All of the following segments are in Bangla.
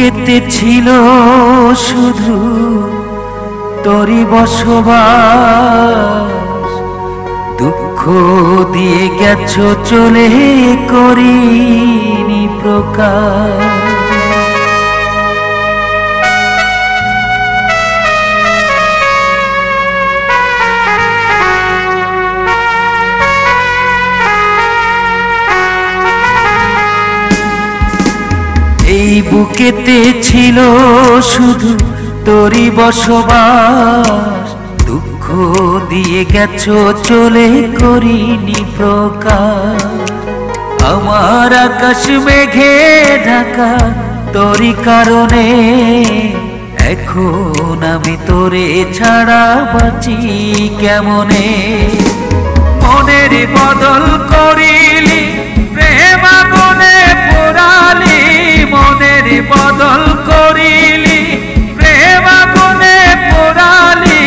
বুকেতে ছিল শুধু তোরই বসবাস, দুঃখ দিয়ে গেছো চলে করিনি প্রকাশ। এই বুকেতে ছিল শুধু তোরই বসবাস, দুঃখ দিয়ে গেছো চলে করিনি প্রকাশ। আমার আকাশ মেঘে ঢাকা তোরই কারণে, এখন আমি তোরে ছাড়া বাঁচি কেমনে। মনের বদল করিলি প্রেম আগুনে পোড়ালি, মনের বদল করিলি প্রেম আগুনে পোড়ালি,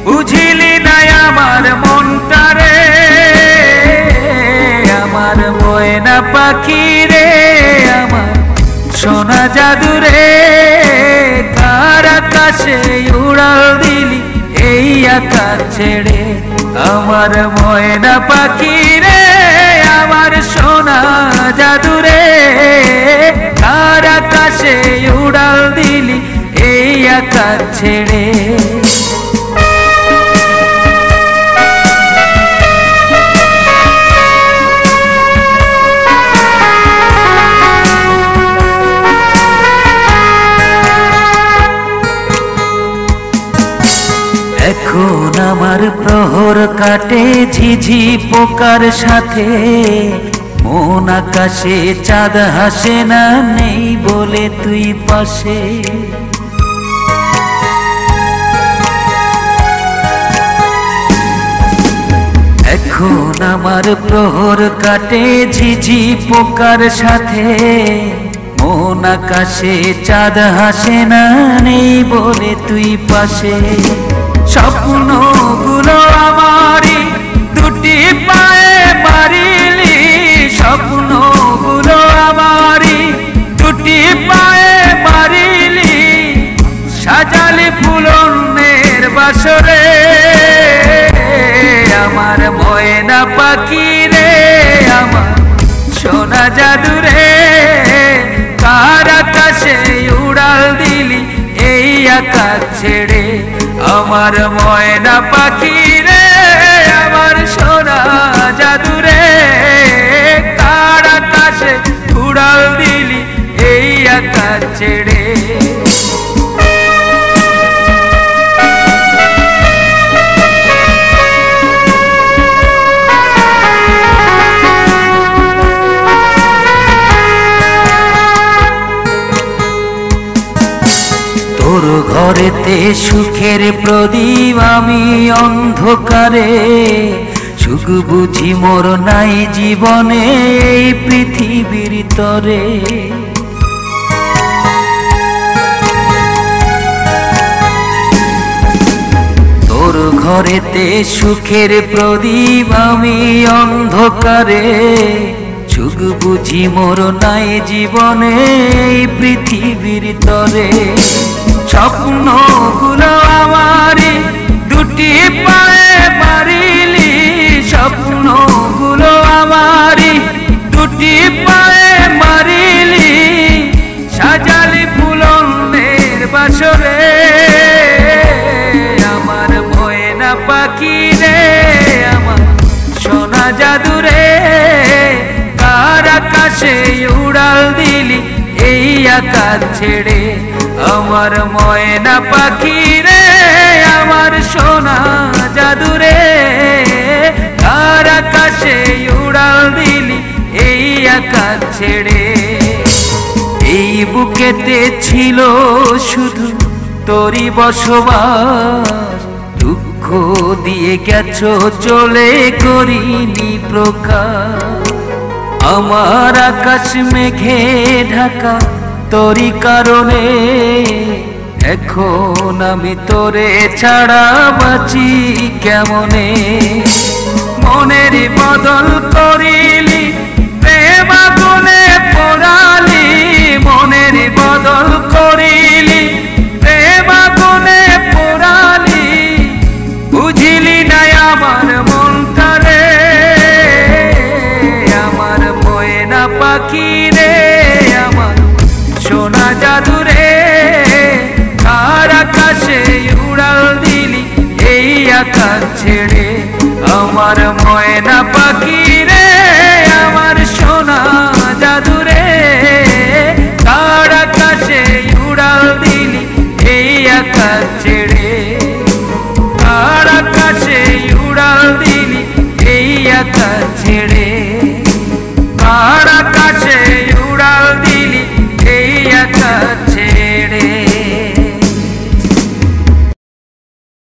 বুঝিলি নাই আমার মনটারে। আমার ময়না পাখি রে, আমার সোনা জাদু রে, কার আকাশে উড়াল দিলি এই আকাশ ছেড়ে। আমার ময়না পাখি রে, আমার সোনা জাদু রে, কার আকাশে উড়াল দিলি এই আকাশ ছেড়ে। এখন আমার প্রহর কাটে ঝিঝি পোকার সাথে, মন আকাশে চাঁদ হাসে না নেই বলে তুই পাশে। এখন আমার প্রহর কাটে ঝিঝি পোকার সাথে, মন আকাশে চাঁদ হাসে না নেই বলে তুই পাশে। স্বপ্নগুলো আমারই দুটি পায়ে মারিলি, স্বপ্নগুলো আমারই দুটি পায়ে মারিলি, সাজালি ফুলনের বাসরে। আমার ময়না পাখি রে, আমার সোনা জাদু রে, কার আকাশে উড়াল দিলি এই আকাশ ছেড়ে। আমার ময়না পাখি রে, আমার সোনা জাদু রে, কার আকাশে উড়াল দিলি এই আকাশ ছেড়ে। তোর ঘরেতে সুখের প্রদীপ আমি অন্ধকারে, সুখ বুঝি মোর নাই জীবনে এই পৃথিবীর তরে। তোর ঘরেতে সুখের প্রদীপ আমি অন্ধকারে, সুখ বুঝি মোর নাই জীবনে এই পৃথিবীর তরে। স্বপ্নগুলো আমারই দুটি পায়ে মারিলি, স্বপ্নগুলো আমারই দুটি পায়ে মারিলি, সাজালি ফুলনের বাসরে। আমার ময়না পাখি রে, আমার সোনা জাদু রে, কার আকাশে উড়াল দিলি এই আকাশ ছেড়ে। আমার ময়না পাখি রে, আমার সোনা জাদু রে, কার আকাশে উড়াল দিলি এই আকাশ ছেড়ে। এই বুকেতে ছিল শুধু তোরই বসবাস, দুঃখ দিয়ে গেছো চলে করিনি প্রকাশ। আমার আকাশ মেঘে ঢাকা তোরই কারণে, এখন আমি তোরে ছাড়া বাঁচি কেমনে। মনের বদল করিলি প্রেম আগুনে পোড়ালি, মনের বদল সোনা জাদুরে কার আকাশে উড়াল দিলি এই আকাশ ছেড়ে আমার ময়না পাখি রে